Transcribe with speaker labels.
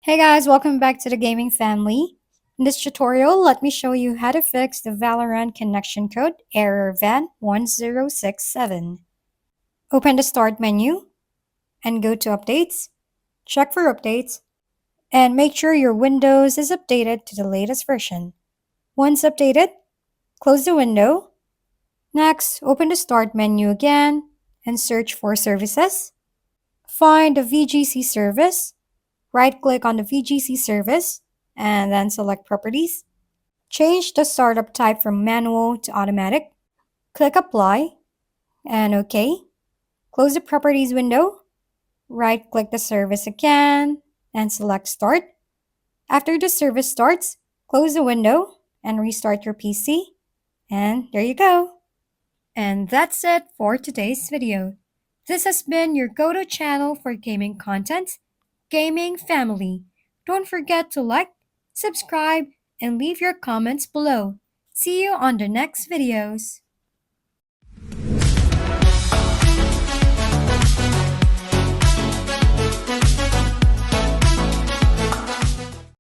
Speaker 1: Hey guys, welcome back to the gaming family. In this tutorial, let me show you how to fix the Valorant Connection Code Error VAN1067. Open the Start menu and go to Updates. Check for updates and make sure your Windows is updated to the latest version. Once updated, close the window. Next, open the Start menu again and search for Services. Find the VGC service. Right-click on the VGC service and then select Properties. Change the startup type from manual to automatic. Click Apply and OK. Close the Properties window. Right-click the service again and select Start. After the service starts, close the window and restart your PC. And there you go. And that's it for today's video. This has been your go-to channel for gaming content, Gaming Family. Don't forget to like, subscribe, and leave your comments below. See you on the next videos.